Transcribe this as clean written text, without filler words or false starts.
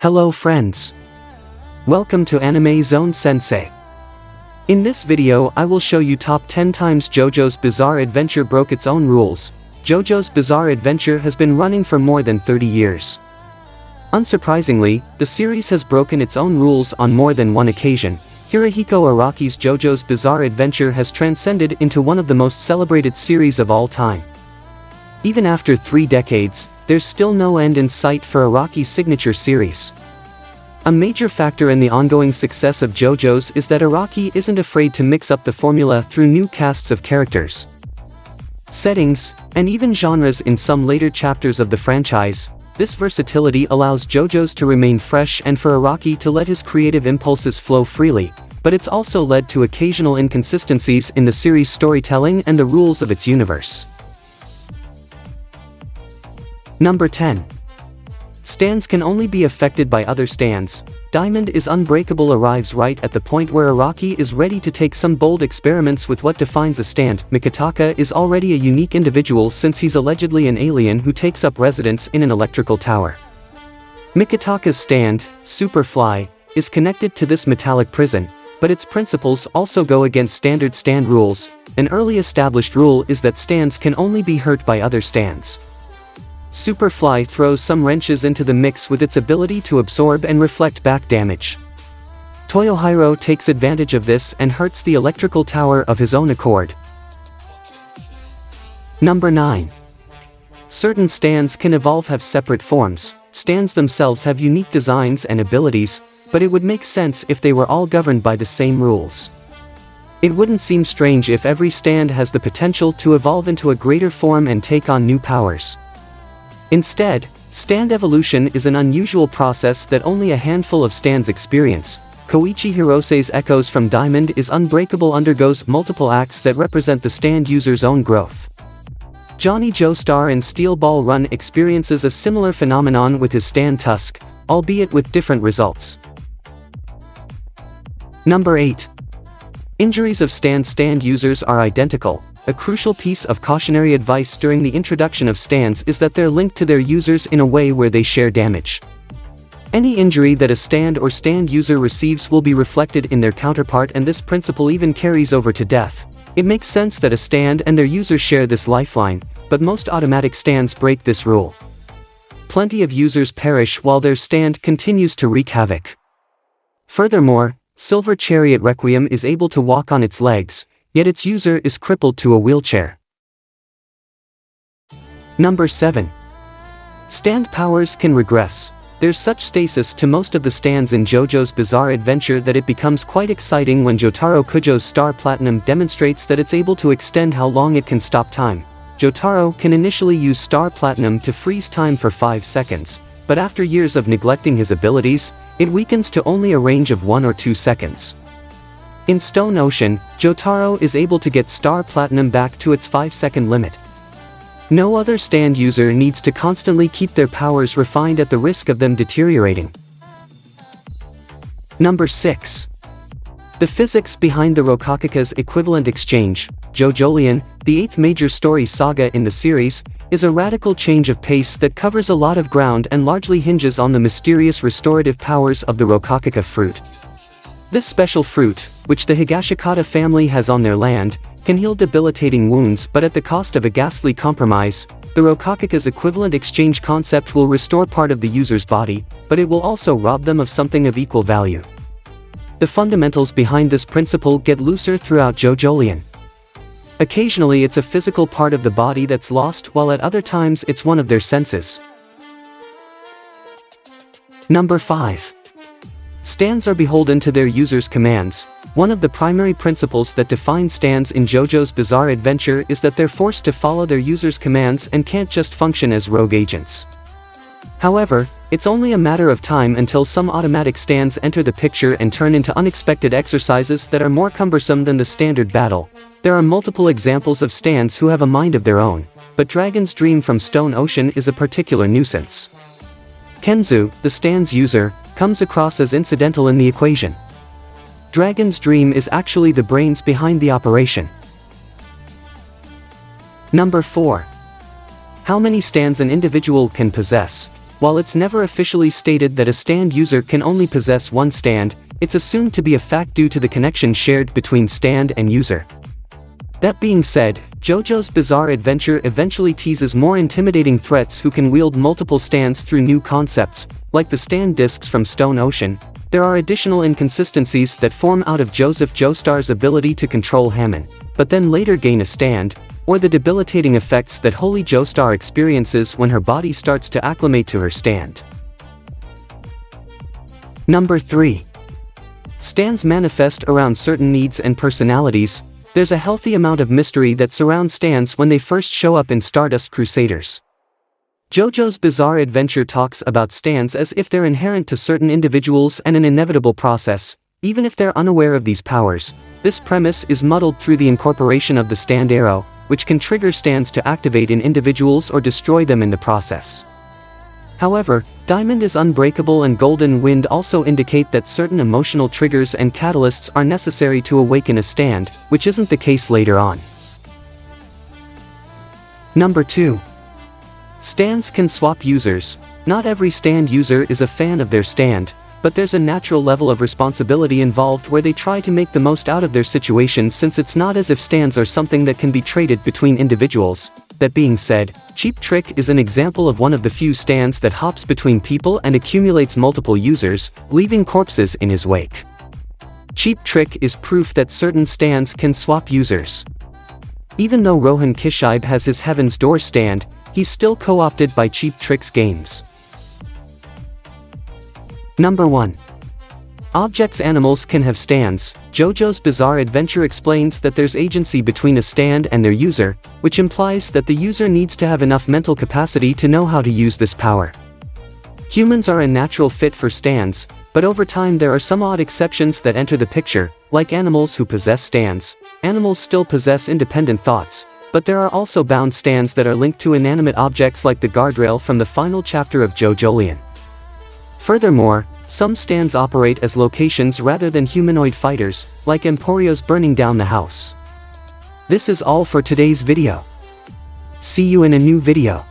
Hello friends. Welcome to Anime Zone Sensei. In this video I will show you top 10 times JoJo's Bizarre Adventure broke its own rules. JoJo's Bizarre Adventure has been running for more than 30 years. Unsurprisingly, the series has broken its own rules on more than one occasion. Hirohiko Araki's JoJo's Bizarre Adventure has transcended into one of the most celebrated series of all time. Even after 3 decades, there's still no end in sight for Araki's signature series. A major factor in the ongoing success of JoJo's is that Araki isn't afraid to mix up the formula through new casts of characters, settings, and even genres in some later chapters of the franchise. This versatility allows JoJo's to remain fresh and for Araki to let his creative impulses flow freely, but it's also led to occasional inconsistencies in the series' storytelling and the rules of its universe. Number 10. Stands can only be affected by other stands. Diamond is Unbreakable arrives right at the point where Araki is ready to take some bold experiments with what defines a stand. Mikitaka is already a unique individual since he's allegedly an alien who takes up residence in an electrical tower. Mikitaka's stand, Superfly, is connected to this metallic prison, but its principles also go against standard stand rules. An early established rule is that stands can only be hurt by other stands. Superfly throws some wrenches into the mix with its ability to absorb and reflect back damage. Toyohiro takes advantage of this and hurts the electrical tower of his own accord. Number 9. Certain stands can evolve, have separate forms. Stands themselves have unique designs and abilities, but it would make sense if they were all governed by the same rules. It wouldn't seem strange if every stand has the potential to evolve into a greater form and take on new powers. Instead, stand evolution is an unusual process that only a handful of stands experience. Koichi Hirose's Echoes from Diamond is Unbreakable undergoes multiple acts that represent the stand user's own growth. Johnny Joestar in Steel Ball Run experiences a similar phenomenon with his stand Tusk, albeit with different results. Number 8. Injuries of stand users are identical. A crucial piece of cautionary advice during the introduction of stands is that they're linked to their users in a way where they share damage. Any injury that a stand or stand user receives will be reflected in their counterpart, and this principle even carries over to death. It makes sense that a stand and their user share this lifeline, but most automatic stands break this rule. Plenty of users perish while their stand continues to wreak havoc. Furthermore, Silver Chariot Requiem is able to walk on its legs, yet its user is crippled to a wheelchair. Number 7. Stand powers can regress. There's such stasis to most of the stands in JoJo's Bizarre Adventure that it becomes quite exciting when Jotaro Kujo's Star Platinum demonstrates that it's able to extend how long it can stop time. Jotaro can initially use Star Platinum to freeze time for 5 seconds, but after years of neglecting his abilities, it weakens to only a range of 1 or 2 seconds. In Stone Ocean, Jotaro is able to get Star Platinum back to its 5-second limit. No other stand user needs to constantly keep their powers refined at the risk of them deteriorating. Number 6. The physics behind the Rokakaka's equivalent exchange, JoJolion, the 8th major story saga in the series, is a radical change of pace that covers a lot of ground and largely hinges on the mysterious restorative powers of the Rokakaka fruit. This special fruit, which the Higashikata family has on their land, can heal debilitating wounds, but at the cost of a ghastly compromise. The Rokakaka's equivalent exchange concept will restore part of the user's body, but it will also rob them of something of equal value. The fundamentals behind this principle get looser throughout JoJolion. Occasionally it's a physical part of the body that's lost, while at other times it's one of their senses. Number 5. Stands are beholden to their users' commands. One of the primary principles that define stands in JoJo's Bizarre Adventure is that they're forced to follow their users' commands and can't just function as rogue agents. However, it's only a matter of time until some automatic stands enter the picture and turn into unexpected exercises that are more cumbersome than the standard battle. There are multiple examples of stands who have a mind of their own, but Dragon's Dream from Stone Ocean is a particular nuisance. Kenzu, the stand's user, comes across as incidental in the equation. Dragon's Dream is actually the brains behind the operation. Number 4. How many stands an individual can possess? While it's never officially stated that a stand user can only possess one stand, it's assumed to be a fact due to the connection shared between stand and user. That being said, JoJo's Bizarre Adventure eventually teases more intimidating threats who can wield multiple stands through new concepts, like the stand discs from Stone Ocean. There are additional inconsistencies that form out of Joseph Joestar's ability to control Hammond, but then later gain a stand, or the debilitating effects that Holy Joestar experiences when her body starts to acclimate to her stand. Number 3. Stands manifest around certain needs and personalities. There's a healthy amount of mystery that surrounds stands when they first show up in Stardust Crusaders. JoJo's Bizarre Adventure talks about stands as if they're inherent to certain individuals and an inevitable process, even if they're unaware of these powers. This premise is muddled through the incorporation of the stand arrow, which can trigger stands to activate in individuals or destroy them in the process. However, Diamond is Unbreakable and Golden Wind also indicate that certain emotional triggers and catalysts are necessary to awaken a stand, which isn't the case later on. Number 2. Stands can swap users. Not every stand user is a fan of their stand, but there's a natural level of responsibility involved where they try to make the most out of their situation, since it's not as if stands are something that can be traded between individuals. That being said, Cheap Trick is an example of one of the few stands that hops between people and accumulates multiple users, leaving corpses in his wake. Cheap Trick is proof that certain stands can swap users. Even though Rohan Kishibe has his Heaven's Door stand, he's still co-opted by Cheap Trick's games. Number 1. Objects. Animals can have stands. JoJo's Bizarre Adventure explains that there's agency between a stand and their user, which implies that the user needs to have enough mental capacity to know how to use this power. Humans are a natural fit for stands, but over time there are some odd exceptions that enter the picture, like animals who possess stands. Animals still possess independent thoughts, but there are also bound stands that are linked to inanimate objects, like the guardrail from the final chapter of JoJolion. Furthermore, some stands operate as locations rather than humanoid fighters, like Emporio's burning down the house. This is all for today's video. See you in a new video.